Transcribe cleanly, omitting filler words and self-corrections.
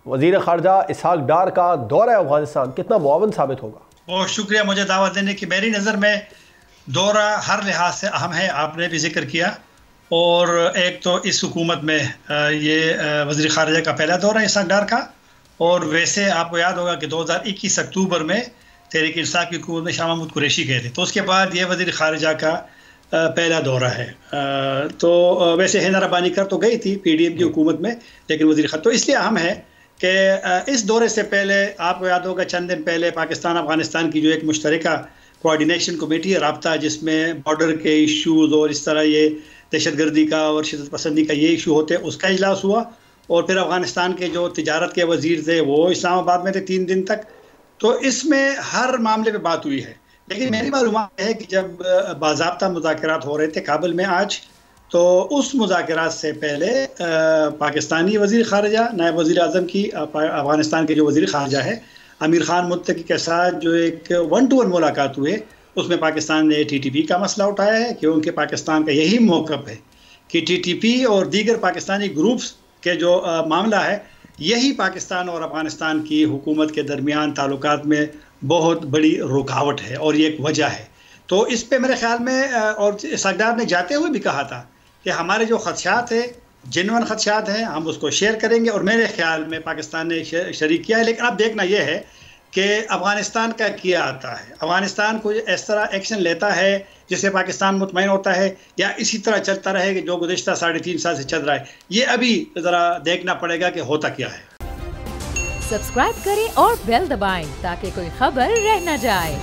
وزیر خارجہ اسحاق ڈار کا دورہ افغانستان کتنا معاون ثابت ہوگا؟ بہت شکریہ مجھے دعوت دینے کی. میری نظر میں دورہ ہر لحاظ سے اہم ہے. آپ نے بھی ذکر کیا. اور ایک تو اس حکومت میں یہ وزیر خارجہ کا پہلا دورہ ہے اسحاق ڈار کا. اور ویسے آپ کو یاد ہوگا کہ 2021 اکتوبر میں تحریک انصاف کی حکومت میں شاہ محمود قریشی گئے تھے. تو اس کے بعد یہ وزیر خارجہ کا پہلا دورہ ہے. تو ویسے ہینا ربانی کر تو گئی تھی پی ڈی ایم کی حکومت میں، لیکن وزیر خارجہ تو اس لیے اہم ہے کہ اس دورے سے پہلے آپ کو یاد ہوگا چند دن پہلے پاکستان افغانستان کی جو ایک مشترکہ کوآرڈینیشن کمیٹی ہے، رابطہ، جس میں بارڈر کے ایشوز اور اس طرح یہ دہشت گردی کا اور شدت پسندی کا یہ ایشو ہوتے ہیں، اس کا اجلاس ہوا. اور پھر افغانستان کے جو تجارت کے وزیر تھے وہ اسلام آباد میں تھے 3 دن تک. تو اس میں ہر معاملے پہ بات ہوئی ہے. لیکن میری معلومات ہے کہ جب باضابطہ مذاکرات ہو رہے تھے کابل میں آج، تو اس مذاکرات سے پہلے پاکستانی وزیر خارجہ، نائب وزیر اعظم کی افغانستان کے جو وزیر خارجہ ہے امیر خان متقی کے ساتھ جو ایک 1-to-1 ملاقات ہوئے، اس میں پاکستان نے ٹی ٹی پی کا مسئلہ اٹھایا ہے، کیونکہ پاکستان کا یہی موقف ہے کہ ٹی ٹی پی اور دیگر پاکستانی گروپس کے جو معاملہ ہے، یہی پاکستان اور افغانستان کی حکومت کے درمیان تعلقات میں بہت بڑی رکاوٹ ہے اور یہ ایک وجہ ہے. تو اس پہ میرے خیال میں اور اسحاق ڈار نے جاتے ہوئے بھی کہا تھا کہ ہمارے جو خدشات ہیں، جنون خدشات ہیں، ہم اس کو شیئر کریں گے. اور میرے خیال میں پاکستان نے شریک کیا ہے. لیکن اب دیکھنا یہ ہے کہ افغانستان کا کیا آتا ہے. افغانستان کو اس طرح ایکشن لیتا ہے جس سے پاکستان مطمئن ہوتا ہے، یا اسی طرح چلتا رہے کہ جو گزشتہ 3.5 سال سے چل رہا ہے. یہ ابھی ذرا دیکھنا پڑے گا کہ ہوتا کیا ہے. سبسکرائب کریں اور بیل دبائیں تاکہ کوئی خبر رہ نہ جائے.